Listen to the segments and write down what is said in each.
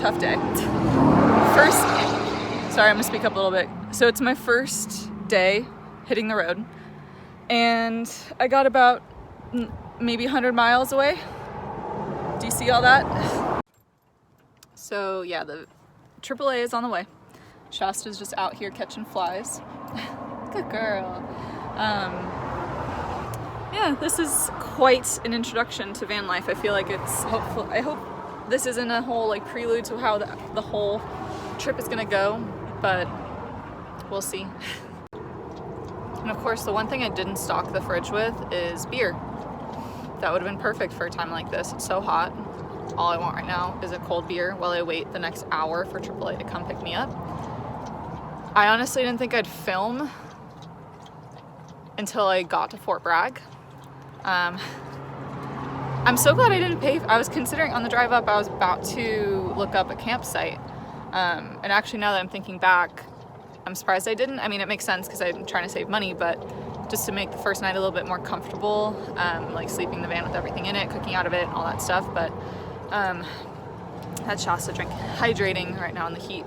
tough day. Sorry, I'm gonna speak up a little bit. So it's my first day hitting the road, and I got about maybe 100 miles away. Do you see all that? So yeah, the AAA is on the way. Shasta's just out here catching flies. Good girl. Yeah, this is quite an introduction to van life. I feel like it's hopeful. I hope this isn't a whole like prelude to how the whole trip is gonna go, but we'll see. And of course, the one thing I didn't stock the fridge with is beer. That would have been perfect for a time like this. It's so hot. All I want right now is a cold beer while I wait the next hour for AAA to come pick me up. I honestly didn't think I'd film until I got to Fort Bragg. I'm so glad I didn't pay. I was considering on the drive up, I was about to look up a campsite. And actually now that I'm thinking back, I'm surprised I didn't. I mean, it makes sense because I'm trying to save money, but just to make the first night a little bit more comfortable, like sleeping in the van with everything in it, cooking out of it, all that stuff. But had Shasta drink, hydrating right now in the heat.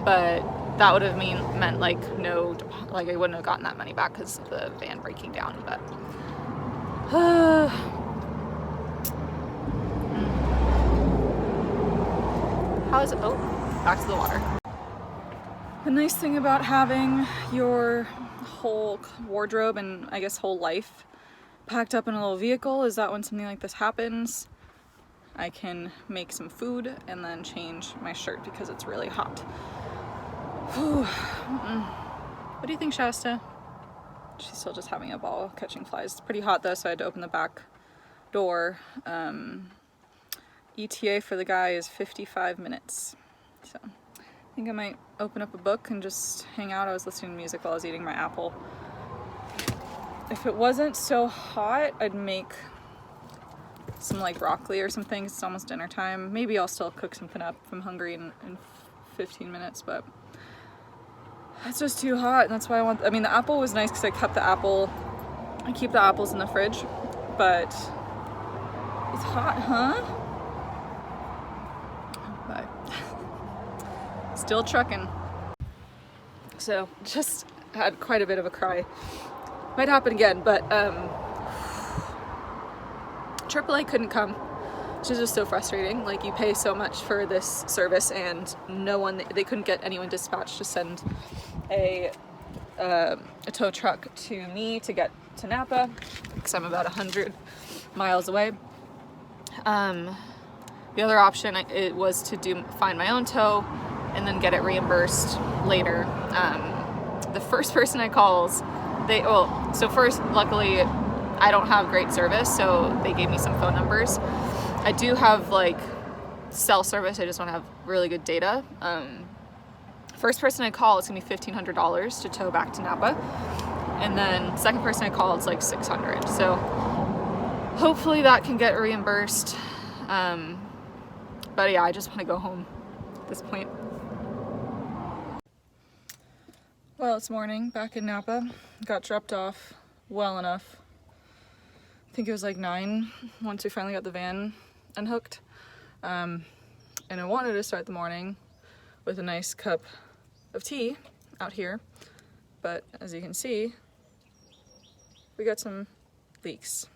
But that would have meant like I wouldn't have gotten that money back because of the van breaking down. But how is it? Oh, back to the water. The nice thing about having your whole wardrobe and I guess whole life packed up in a little vehicle is that when something like this happens, I can make some food and then change my shirt because it's really hot. Whew. What do you think, Shasta? She's still just having a ball catching flies. It's pretty hot though, so I had to open the back door. ETA for the guy is 55 minutes. So I think I might open up a book and just hang out. I was listening to music while I was eating my apple. If it wasn't so hot, I'd make some like broccoli or something. It's almost dinner time. Maybe I'll still cook something up if I'm hungry in 15 minutes, but it's just too hot, and that's why I mean, the apple was nice because I kept the apple. I keep the apples in the fridge, but it's hot, huh? But still trucking. So just had quite a bit of a cry. Might happen again, but AAA couldn't come, which is just so frustrating. Like, you pay so much for this service and they couldn't get anyone dispatched to send a tow truck to me to get to Napa because I'm about 100 miles away. The other option it was to find my own tow and then get it reimbursed later. The first person I called, luckily I don't have great service, so they gave me some phone numbers. I do have like cell service, I just don't have really good data. First person I call, it's gonna be $1,500 to tow back to Napa, and then second person I call, it's like $600. So hopefully that can get reimbursed. But yeah, I just want to go home at this point. Well, it's morning back in Napa. Got dropped off well enough. I think it was like 9 once we finally got the van unhooked. And I wanted to start the morning with a nice cup of tea out here, but as you can see, we got some leaks.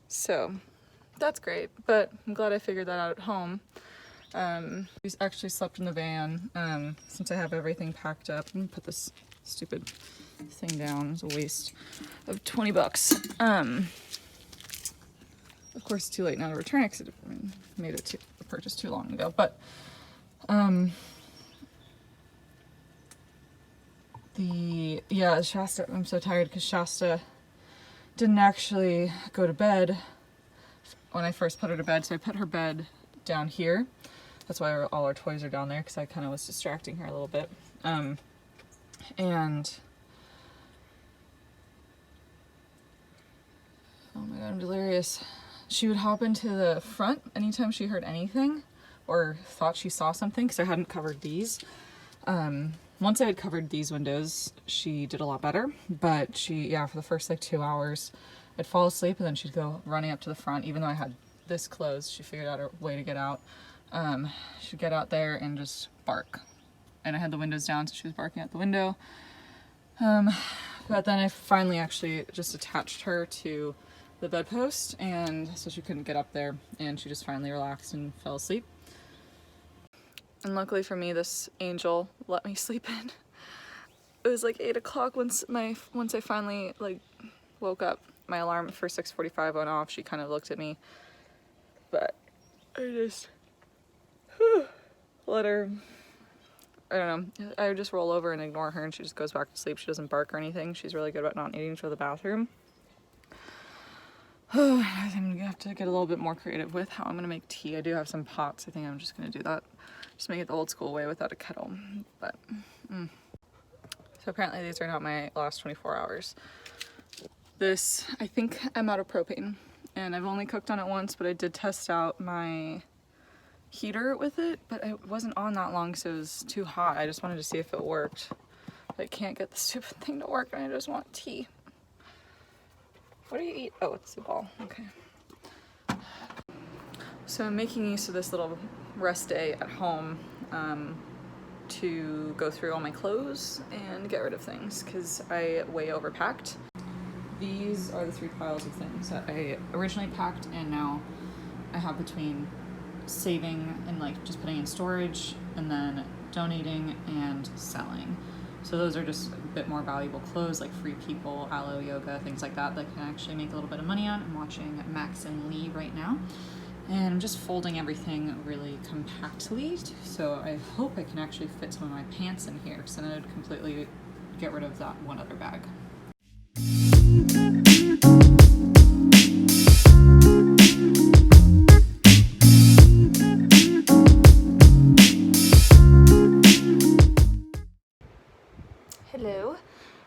So that's great, but I'm glad I figured that out at home. We actually slept in the van since I have everything packed up. I'm gonna put this stupid thing down. It's a waste of 20 bucks. Of course, it's too late now to return it because I made a purchase too long ago. But Shasta, I'm so tired because Shasta didn't actually go to bed when I first put her to bed, so I put her bed down here. That's why all our toys are down there, because I kind of was distracting her a little bit. And oh my god, I'm delirious. She would hop into the front anytime she heard anything or thought she saw something, because I hadn't covered these. Once I had covered these windows, she did a lot better, but for the first like 2 hours, I'd fall asleep and then she'd go running up to the front, even though I had this closed. She figured out a way to get out. She'd get out there and just bark. And I had the windows down, so she was barking at the window. But then I finally actually just attached her to the bedpost, and so she couldn't get up there, and she just finally relaxed and fell asleep. And luckily for me, this angel let me sleep in. It was like 8 o'clock once I finally like woke up. My alarm for 6:45 went off. She kind of looked at me, but I just let her. I don't know. I just roll over and ignore her, and she just goes back to sleep. She doesn't bark or anything. She's really good about not needing to go to the bathroom. I'm gonna have to get a little bit more creative with how I'm gonna make tea. I do have some pots. I think I'm just gonna do that. Just make it the old school way without a kettle. But so apparently these are not my last 24 hours. This, I think I'm out of propane, and I've only cooked on it once, but I did test out my heater with it, but it wasn't on that long, so it was too hot. I just wanted to see if it worked. But I can't get the stupid thing to work, and I just want tea. What do you eat? Oh, it's a ball. Okay. So I'm making use of this little rest day at home to go through all my clothes and get rid of things, because I way overpacked. These are the 3 piles of things that I originally packed, and now I have between saving and like just putting in storage, and then donating and selling. So those are just a bit more valuable clothes, like Free People, Aloe Yoga, things like that I can actually make a little bit of money on. I'm watching Max and Lee right now, and I'm just folding everything really compactly, so I hope I can actually fit some of my pants in here, so then I'd completely get rid of that one other bag. Hello.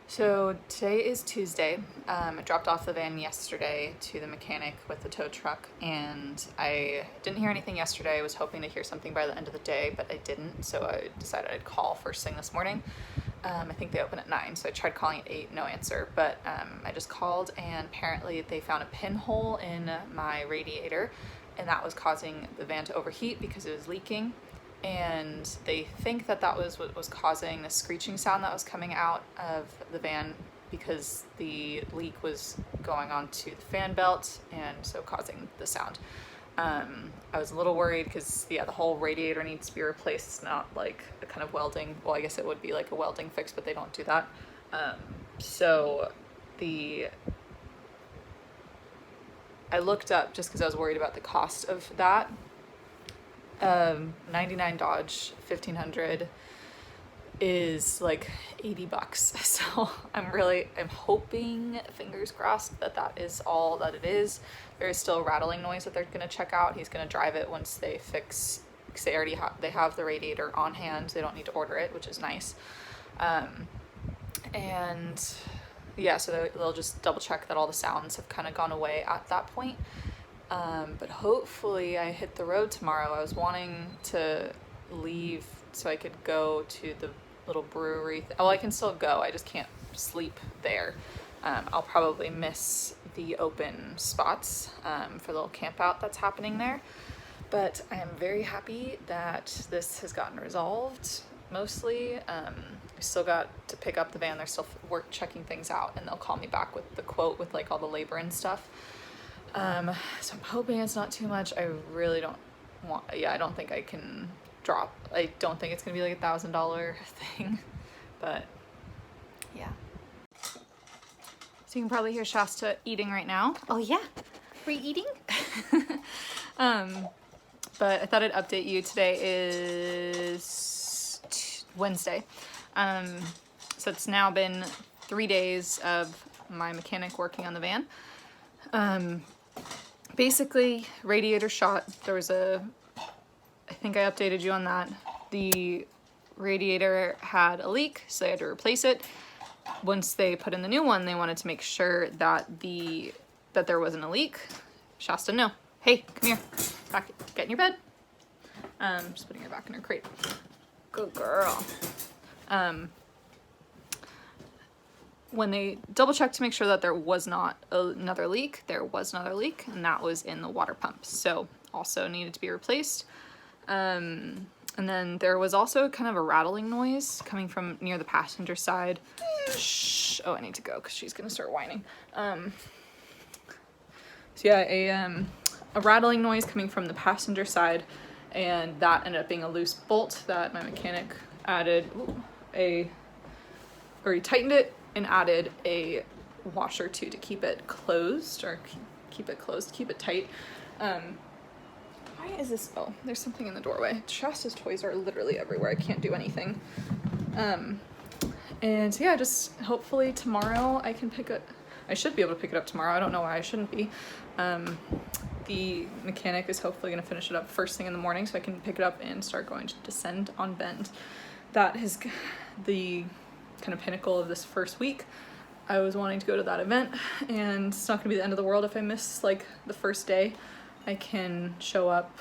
So today is Tuesday. I dropped off the van yesterday to the mechanic with the tow truck, and I didn't hear anything yesterday. I was hoping to hear something by the end of the day, but I didn't, so I decided I'd call first thing this morning. I think they open at 9, so I tried calling at 8, no answer, but I just called, and apparently they found a pinhole in my radiator, and that was causing the van to overheat because it was leaking. And they think that that was what was causing the screeching sound that was coming out of the van, because the leak was going onto the fan belt and so causing the sound. I was a little worried because, yeah, the whole radiator needs to be replaced. It's not like a kind of welding, well, I guess it would be like a welding fix, but they don't do that. I looked up just because I was worried about the cost of that. 99 Dodge 1500 is like $80. So I'm hoping, fingers crossed, that that is all that it is. There is still a rattling noise that they're going to check out. He's going to drive it once they fix, because they already have the radiator on hand. They don't need to order it, which is nice. And yeah, so they'll just double check that all the sounds have kind of gone away at that point. But hopefully I hit the road tomorrow. I was wanting to leave so I could go to the little brewery. I can still go. I just can't sleep there. I'll probably miss the open spots for the little camp out that's happening there. But I am very happy that this has gotten resolved mostly. I still got to pick up the van. They're still checking things out, and they'll call me back with the quote with like all the labor and stuff. So I'm hoping it's not too much. I really don't want, I don't think I can drop. I don't think it's gonna be like $1,000 thing, but yeah. So you can probably hear Shasta eating right now. Oh yeah, are you eating? But I thought I'd update you. Today is Wednesday. So it's now been 3 days of my mechanic working on the van. Basically, radiator shot. There was I think I updated you on that. The radiator had a leak, so they had to replace it. Once they put in the new one, they wanted to make sure that there wasn't a leak. Shasta, no. Hey, come here. Back, get in your bed. Just putting her back in her crate. Good girl. when they double checked to make sure that there was not another leak, there was another leak, and that was in the water pump. So also needed to be replaced. And then there was also kind of a rattling noise coming from near the passenger side. Shh. Oh, I need to go because she's gonna start whining. So yeah, a rattling noise coming from the passenger side, and that ended up being a loose bolt that my mechanic added he tightened it and added a washer to keep it closed, or keep it tight. Why is this? Oh, there's something in the doorway. Shasta's toys are literally everywhere. I can't do anything. And so yeah, just hopefully tomorrow I should be able to pick it up tomorrow. I don't know why I shouldn't be. The mechanic is hopefully going to finish it up first thing in the morning so I can pick it up and start going to Descend on Bend. That is the kind of pinnacle of this first week. I was wanting to go to that event, and it's not going to be the end of the world if I miss like the first day. I can show up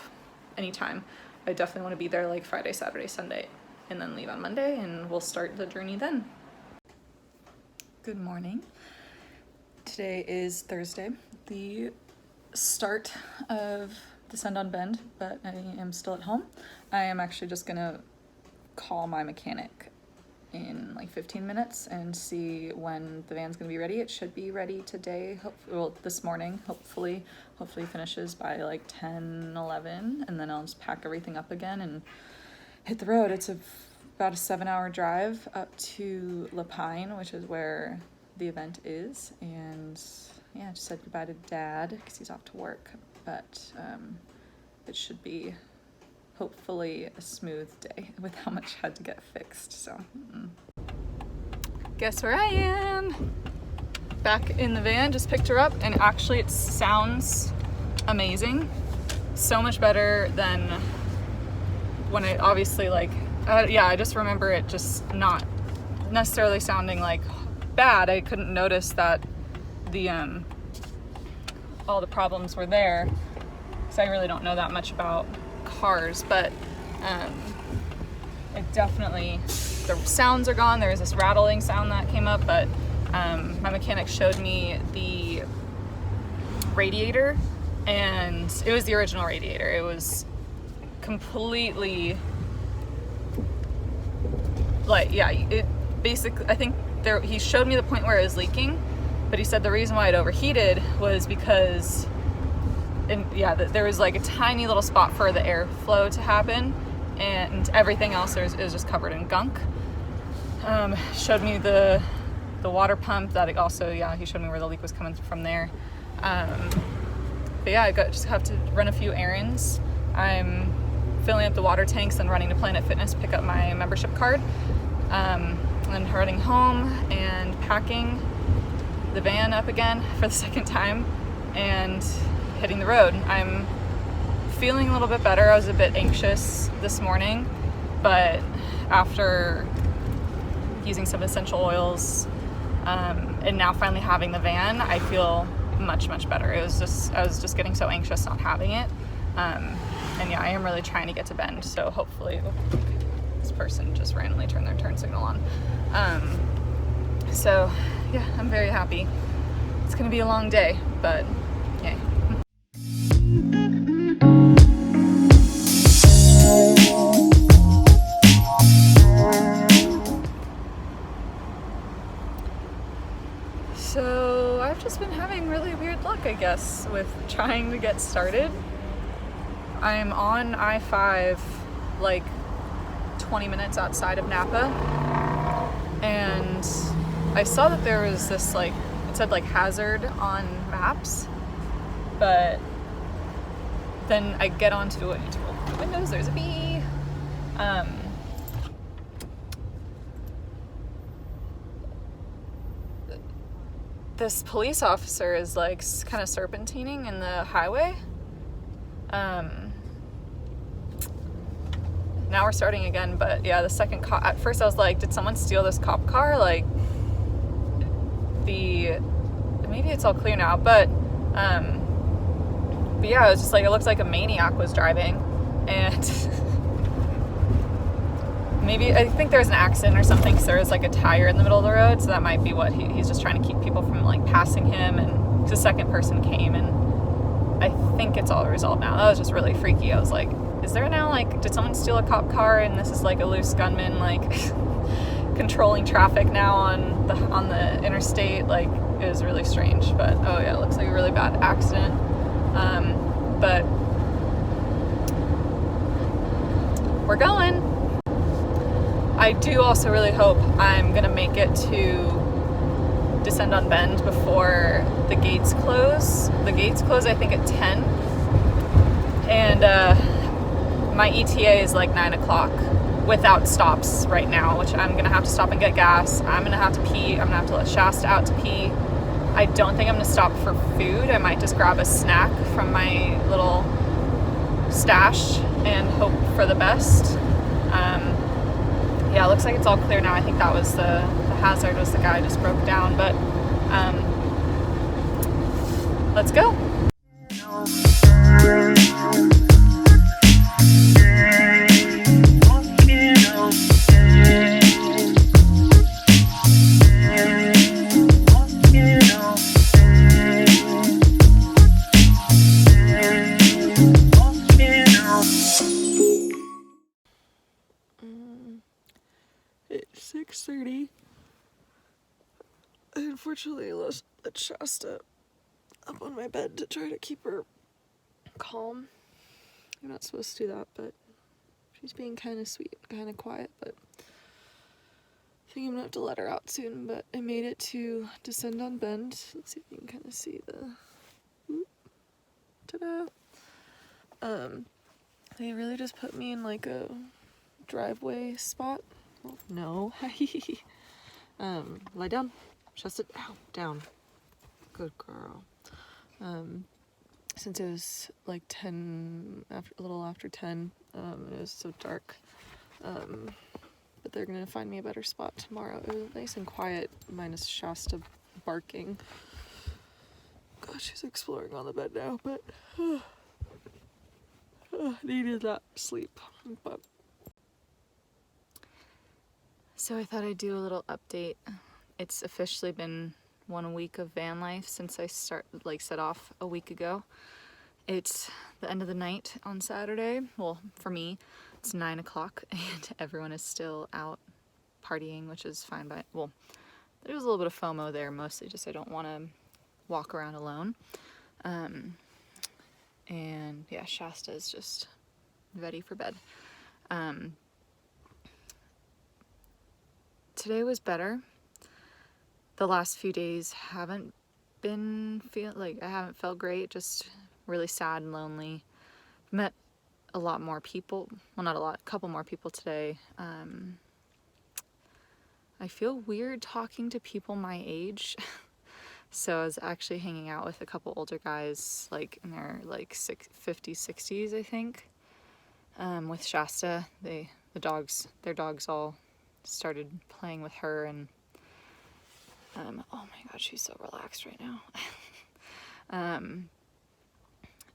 anytime. I definitely want to be there like Friday, Saturday, Sunday, and then leave on Monday, and we'll start the journey then. Good morning. Today is Thursday, the start of Descend on Bend, but I am still at home. I am actually just gonna call my mechanic in like 15 minutes and see when the van's gonna be ready. It should be ready today, this morning, hopefully finishes by like 10, 11, and then I'll just pack everything up again and hit the road. It's about a 7-hour drive up to La Pine, which is where the event is, and yeah, just said goodbye to Dad because he's off to work, but it should be hopefully a smooth day with how much had to get fixed. So guess where I am? Back in the van, just picked her up, and actually it sounds amazing. So much better than when it obviously I just remember it just not necessarily sounding like bad. I couldn't notice that the all the problems were there, because I really don't know that much about cars, but it definitely, the sounds are gone. There was this rattling sound that came up, but my mechanic showed me the radiator, and it was the original radiator. It was completely it basically, I think he showed me the point where it was leaking, but he said the reason why it overheated was because there was like a tiny little spot for the airflow to happen, and everything else is just covered in gunk. Showed me the water pump, that it also, he showed me where the leak was coming from there. But yeah, just have to run a few errands. I'm filling up the water tanks and running to Planet Fitness, pick up my membership card. And heading home and packing the van up again for the second time and hitting the road. I'm feeling a little bit better. I was a bit anxious this morning, but after using some essential oils and now finally having the van, I feel much, much better. I was just getting so anxious not having it. And yeah, I am really trying to get to Bend, so hopefully this person just randomly turned their turn signal on. So yeah, I'm very happy. It's gonna be a long day, but yay. So I've just been having really weird luck, I guess, with trying to get started. I'm on I-5 like 20 minutes outside of Napa, and I saw that there was this it said hazard on maps, but then I get onto it. To open the windows, there's a bee. This police officer is kind of serpentining in the highway. Now we're starting again, but yeah, the second cop, at first I was like, did someone steal this cop car? Maybe it's all clear now, but yeah, it was just it looks like a maniac was driving, and maybe, I think there was an accident or something, because there was like a tire in the middle of the road, so that might be what he's just trying to keep people from like passing him, and the second person came, and I think it's all resolved now. That was just really freaky. I was like, is there now, like, did someone steal a cop car and this is like a loose gunman like controlling traffic now on the interstate? Like, it was really strange. But oh yeah, it looks like a really bad accident. But we're going. I do also really hope I'm gonna make it to Descend on Bend before the gates close. The gates close, I think, at 10, and my ETA is like 9 o'clock without stops right now, which I'm gonna have to stop and get gas. I'm gonna have to pee. I'm gonna have to let Shasta out to pee. I don't think I'm gonna stop for food. I might just grab a snack from my little stash and hope for the best. Yeah, it looks like it's all clear now. I think that was the hazard, was the guy just broke down, but let's go. It's 6:30. I unfortunately let Shasta up on my bed to try to keep her calm. You're not supposed to do that, but she's being kind of sweet, kind of quiet, but I think I'm gonna have to let her out soon. But I made it to Descend on Bend. Let's see if you can kind of see the, ta-da. They really just put me in like a driveway spot. Oh, no. Lie down. Shasta, ow, down. Good girl. Since it was like 10, a little after 10, it was so dark. But they're gonna find me a better spot tomorrow. It was nice and quiet, minus Shasta barking. God, she's exploring on the bed now, but needed that sleep. But so I thought I'd do a little update. It's officially been 1 week of van life since I set off a week ago. It's the end of the night on Saturday. Well, for me, it's 9 o'clock and everyone is still out partying, which is fine. Well, there's a little bit of FOMO there, mostly just I don't want to walk around alone. And yeah, Shasta is just ready for bed. Today was better. The last few days haven't been I haven't felt great, just really sad and lonely. Met a lot more people. Well, not a lot, a couple more people today. I feel weird talking to people my age. So I was actually hanging out with a couple older guys, like in their like 50s, 60s, I think. With Shasta, their dogs all started playing with her, and oh my god, she's so relaxed right now. And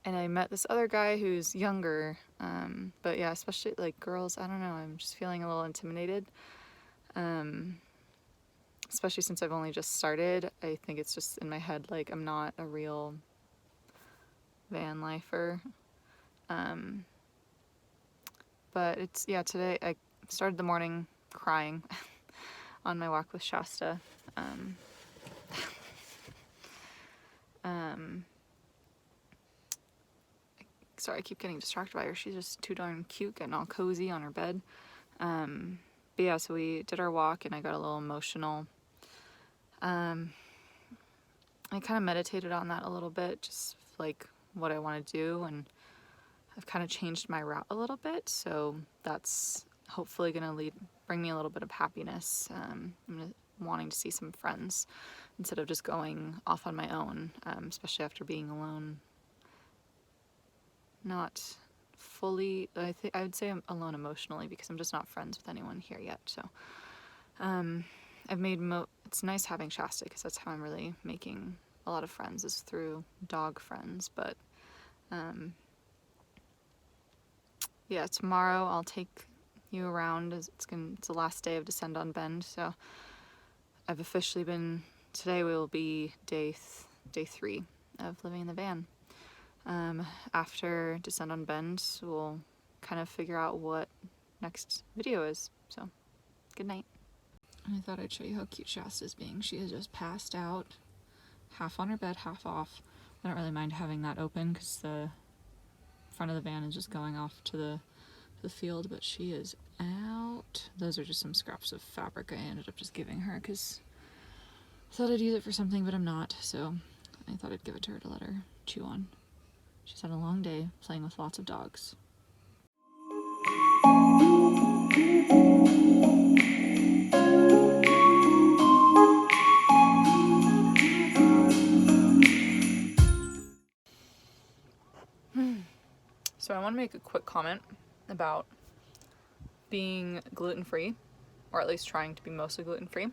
I met this other guy who's younger, but yeah, especially like girls, I don't know, I'm just feeling a little intimidated. Especially since I've only just started. I think it's just in my head, like, I'm not a real van lifer. But it's, yeah, today I started the morning crying on my walk with Shasta. Sorry, I keep getting distracted by her. She's just too darn cute, getting all cozy on her bed. But yeah, so we did our walk and I got a little emotional. I kind of meditated on that a little bit, just like what I want to do, and I've kind of changed my route a little bit, so that's hopefully going to bring me a little bit of happiness. I'm wanting to see some friends instead of just going off on my own, especially after being alone. Not fully, I would say I'm alone emotionally because I'm just not friends with anyone here yet. So I've made it's nice having Shasta because that's how I'm really making a lot of friends, is through dog friends. But yeah, tomorrow I'll take you around. It's the last day of Descend on Bend, so I've officially been, today will be day 3 of living in the van. After Descend on Bend, we'll kind of figure out what next video is, so good night. I thought I'd show you how cute Shasta's being. She is just passed out, half on her bed, half off. I don't really mind having that open because the front of the van is just going off to the field, but she is out. Those are just some scraps of fabric I ended up just giving her because I thought I'd use it for something, but I'm not, so I thought I'd give it to her to let her chew on. She's had a long day playing with lots of dogs. So I want to make a quick comment about being gluten-free, or at least trying to be mostly gluten-free.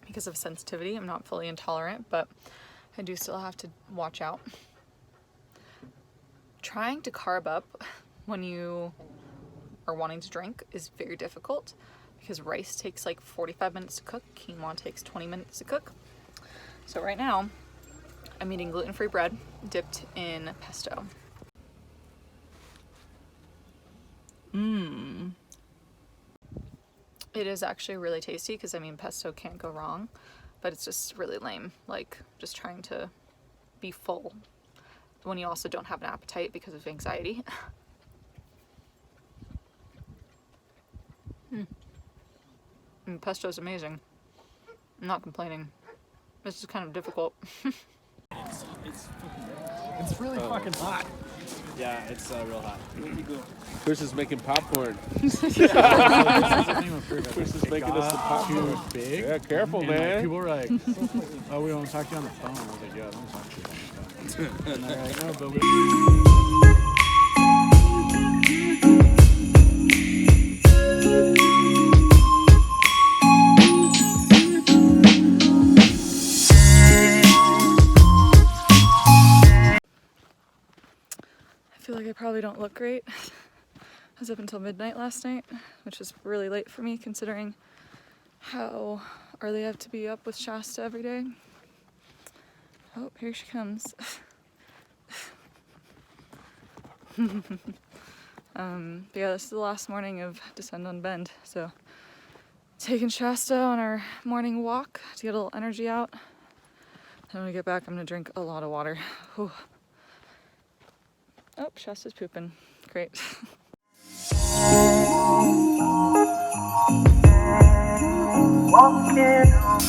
Because of sensitivity, I'm not fully intolerant, but I do still have to watch out. Trying to carb up when you are wanting to drink is very difficult because rice takes like 45 minutes to cook, quinoa takes 20 minutes to cook. So right now, I'm eating gluten-free bread dipped in pesto. It is actually really tasty because, I mean, pesto can't go wrong, but it's just really lame, like just trying to be full when you also don't have an appetite because of anxiety. And pesto is amazing. I'm not complaining. This is kind of difficult. It's really fucking hot. Yeah, it's real hot. Where you go? Chris is making popcorn. Chris is Chris making us some popcorn. Big. Yeah, careful, And, man. Like, people were like, "Oh, we want to talk to you on the phone." I was like, "Yeah, I don't talk to you on the phone." And they're like, "No, but we." I feel like I probably don't look great. I was up until midnight last night, which is really late for me considering how early I have to be up with Shasta every day. Oh, here she comes. But yeah, this is the last morning of Descend on Bend, so taking Shasta on our morning walk to get a little energy out. Then when we get back, I'm gonna drink a lot of water. Whew. Oh, Shasta's pooping. Great. Walking on